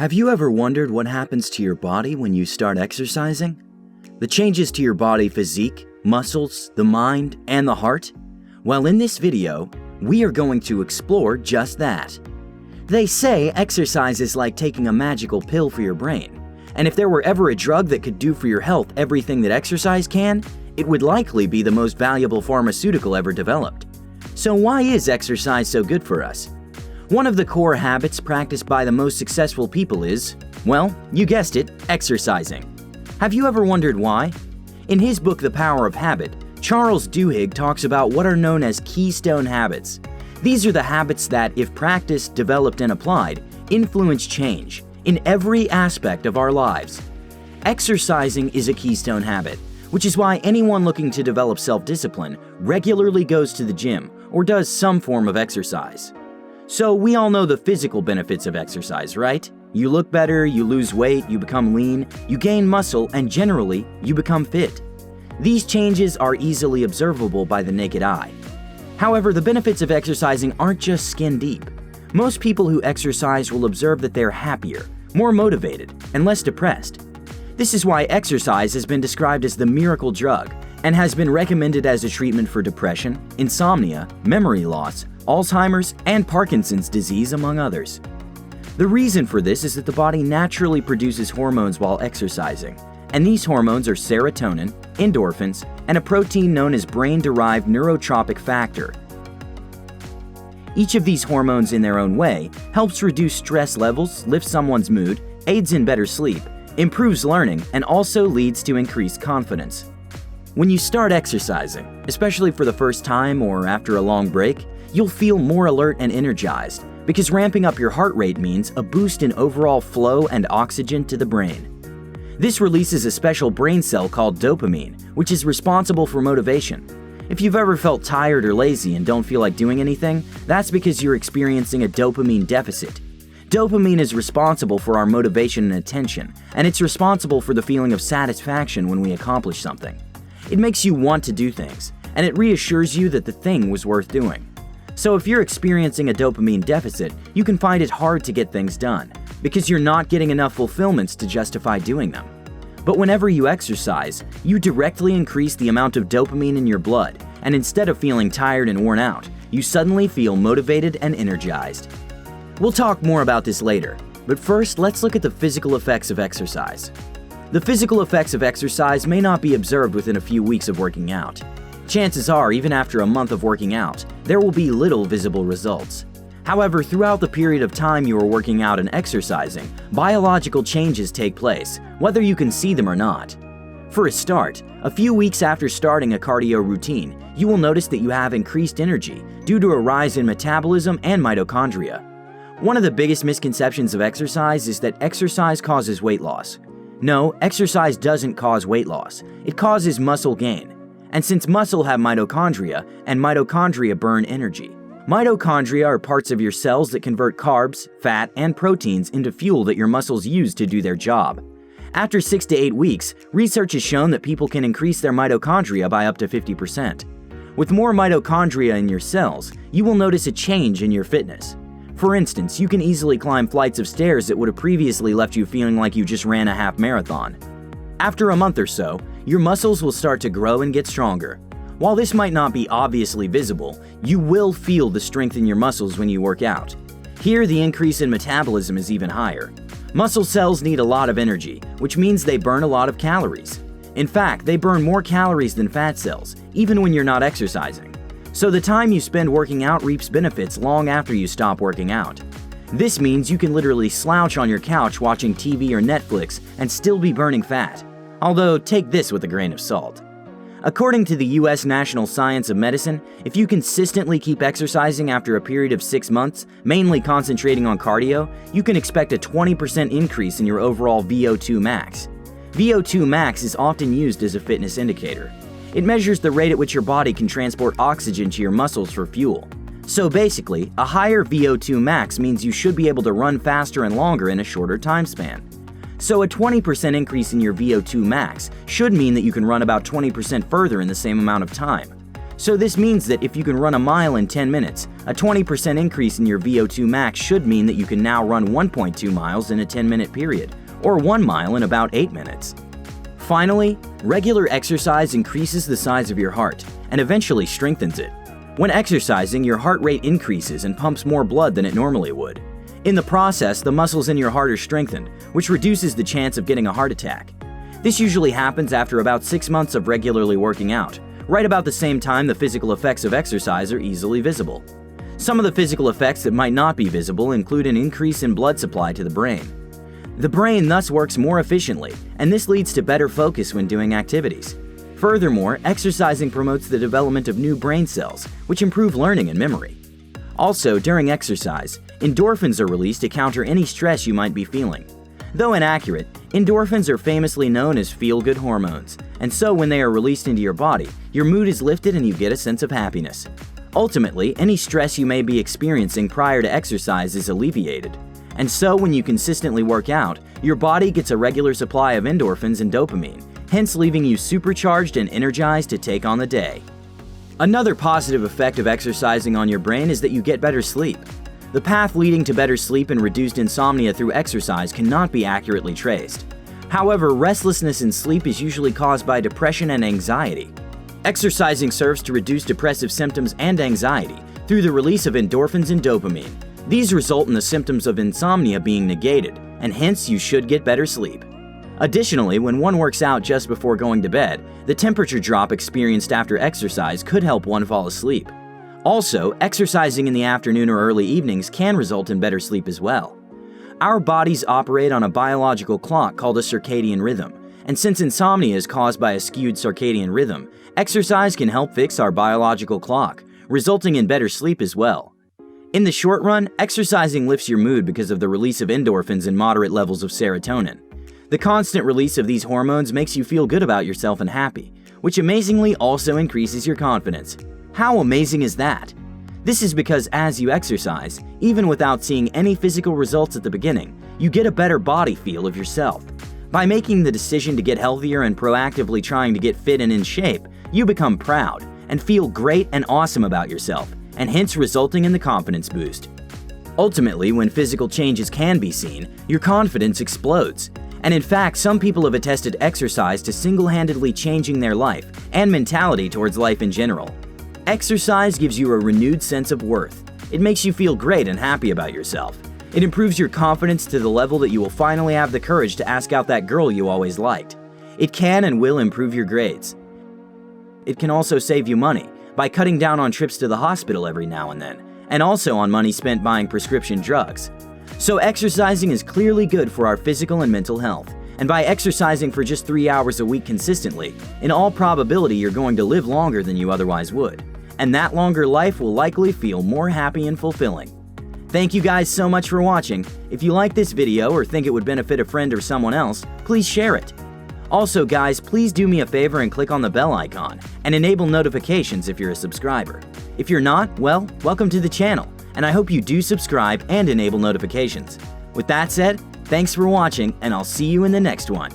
Have you ever wondered what happens to your body when you start exercising? The changes to your body physique, muscles, the mind, and the heart? Well, in this video, we are going to explore just that. They say exercise is like taking a magical pill for your brain, and if there were ever a drug that could do for your health everything that exercise can, it would likely be the most valuable pharmaceutical ever developed. So why is exercise so good for us? One of the core habits practiced by the most successful people is, well, you guessed it, exercising. Have you ever wondered why? In his book The Power of Habit, Charles Duhigg talks about what are known as keystone habits. These are the habits that, if practiced, developed, and applied, influence change in every aspect of our lives. Exercising is a keystone habit, which is why anyone looking to develop self-discipline regularly goes to the gym or does some form of exercise. So we all know the physical benefits of exercise, right? You look better, you lose weight, you become lean, you gain muscle, and generally, you become fit. These changes are easily observable by the naked eye. However, the benefits of exercising aren't just skin deep. Most people who exercise will observe that they're happier, more motivated, and less depressed. This is why exercise has been described as the miracle drug and has been recommended as a treatment for depression, insomnia, memory loss, Alzheimer's, and Parkinson's disease, among others. The reason for this is that the body naturally produces hormones while exercising, and these hormones are serotonin, endorphins, and a protein known as brain-derived neurotrophic factor. Each of these hormones in their own way helps reduce stress levels, lifts someone's mood, aids in better sleep, improves learning, and also leads to increased confidence. When you start exercising, especially for the first time or after a long break, you'll feel more alert and energized because ramping up your heart rate means a boost in overall flow and oxygen to the brain. This releases a special brain cell called dopamine, which is responsible for motivation. If you've ever felt tired or lazy and don't feel like doing anything, that's because you're experiencing a dopamine deficit. Dopamine is responsible for our motivation and attention, and it's responsible for the feeling of satisfaction when we accomplish something. It makes you want to do things, and it reassures you that the thing was worth doing. So if you're experiencing a dopamine deficit, you can find it hard to get things done, because you're not getting enough fulfillments to justify doing them. But whenever you exercise, you directly increase the amount of dopamine in your blood, and instead of feeling tired and worn out, you suddenly feel motivated and energized. We'll talk more about this later, but first let's look at the physical effects of exercise. The physical effects of exercise may not be observed within a few weeks of working out. Chances are, even after a month of working out, there will be little visible results. However, throughout the period of time you are working out and exercising, biological changes take place, whether you can see them or not. For a start, a few weeks after starting a cardio routine, you will notice that you have increased energy due to a rise in metabolism and mitochondria. One of the biggest misconceptions of exercise is that exercise causes weight loss. No, exercise doesn't cause weight loss. It causes muscle gain. And since muscle have mitochondria, and mitochondria burn energy. Mitochondria are parts of your cells that convert carbs, fat, and proteins into fuel that your muscles use to do their job. After 6 to 8 weeks, research has shown that people can increase their mitochondria by up to 50%. With more mitochondria in your cells, you will notice a change in your fitness. For instance, you can easily climb flights of stairs that would have previously left you feeling like you just ran a half marathon. After a month or so, your muscles will start to grow and get stronger. While this might not be obviously visible, you will feel the strength in your muscles when you work out. Here, the increase in metabolism is even higher. Muscle cells need a lot of energy, which means they burn a lot of calories. In fact, they burn more calories than fat cells, even when you're not exercising. So the time you spend working out reaps benefits long after you stop working out. This means you can literally slouch on your couch watching TV or Netflix and still be burning fat. Although, take this with a grain of salt. According to the U.S. National Science of Medicine, if you consistently keep exercising after a period of 6 months, mainly concentrating on cardio, you can expect a 20% increase in your overall VO2 max. VO2 max is often used as a fitness indicator. It measures the rate at which your body can transport oxygen to your muscles for fuel. So basically, a higher VO2 max means you should be able to run faster and longer in a shorter time span. So a 20% increase in your VO2 max should mean that you can run about 20% further in the same amount of time. So this means that if you can run a mile in 10 minutes, a 20% increase in your VO2 max should mean that you can now run 1.2 miles in a 10-minute period, or 1 mile in about 8 minutes. Finally, regular exercise increases the size of your heart and eventually strengthens it. When exercising, your heart rate increases and pumps more blood than it normally would. In the process, the muscles in your heart are strengthened, which reduces the chance of getting a heart attack. This usually happens after about 6 months of regularly working out, right about the same time the physical effects of exercise are easily visible. Some of the physical effects that might not be visible include an increase in blood supply to the brain. The brain thus works more efficiently, and this leads to better focus when doing activities. Furthermore, exercising promotes the development of new brain cells, which improve learning and memory. Also, during exercise, endorphins are released to counter any stress you might be feeling. Though inaccurate, endorphins are famously known as feel-good hormones, and so when they are released into your body, your mood is lifted and you get a sense of happiness. Ultimately, any stress you may be experiencing prior to exercise is alleviated. And so when you consistently work out, your body gets a regular supply of endorphins and dopamine, hence leaving you supercharged and energized to take on the day. Another positive effect of exercising on your brain is that you get better sleep. The path leading to better sleep and reduced insomnia through exercise cannot be accurately traced. However, restlessness in sleep is usually caused by depression and anxiety. Exercising serves to reduce depressive symptoms and anxiety through the release of endorphins and dopamine. These result in the symptoms of insomnia being negated, and hence you should get better sleep. Additionally, when one works out just before going to bed, the temperature drop experienced after exercise could help one fall asleep. Also, exercising in the afternoon or early evenings can result in better sleep as well. Our bodies operate on a biological clock called a circadian rhythm, and since insomnia is caused by a skewed circadian rhythm, exercise can help fix our biological clock, resulting in better sleep as well. In the short run, exercising lifts your mood because of the release of endorphins and moderate levels of serotonin. The constant release of these hormones makes you feel good about yourself and happy, which amazingly also increases your confidence. How amazing is that? This is because as you exercise, even without seeing any physical results at the beginning, you get a better body feel of yourself. By making the decision to get healthier and proactively trying to get fit and in shape, you become proud and feel great and awesome about yourself, and hence resulting in the confidence boost. Ultimately, when physical changes can be seen, your confidence explodes. And in fact, some people have attested exercise to single-handedly changing their life and mentality towards life in general. Exercise gives you a renewed sense of worth. It makes you feel great and happy about yourself. It improves your confidence to the level that you will finally have the courage to ask out that girl you always liked. It can and will improve your grades. It can also save you money by cutting down on trips to the hospital every now and then, and also on money spent buying prescription drugs. So exercising is clearly good for our physical and mental health, and by exercising for just 3 hours a week consistently, in all probability you're going to live longer than you otherwise would, and that longer life will likely feel more happy and fulfilling. Thank you guys so much for watching. If you like this video or think it would benefit a friend or someone else, please share it. Also guys, please do me a favor and click on the bell icon and enable notifications if you're a subscriber. If you're not, well, welcome to the channel, and I hope you do subscribe and enable notifications. With that said, thanks for watching, and I'll see you in the next one.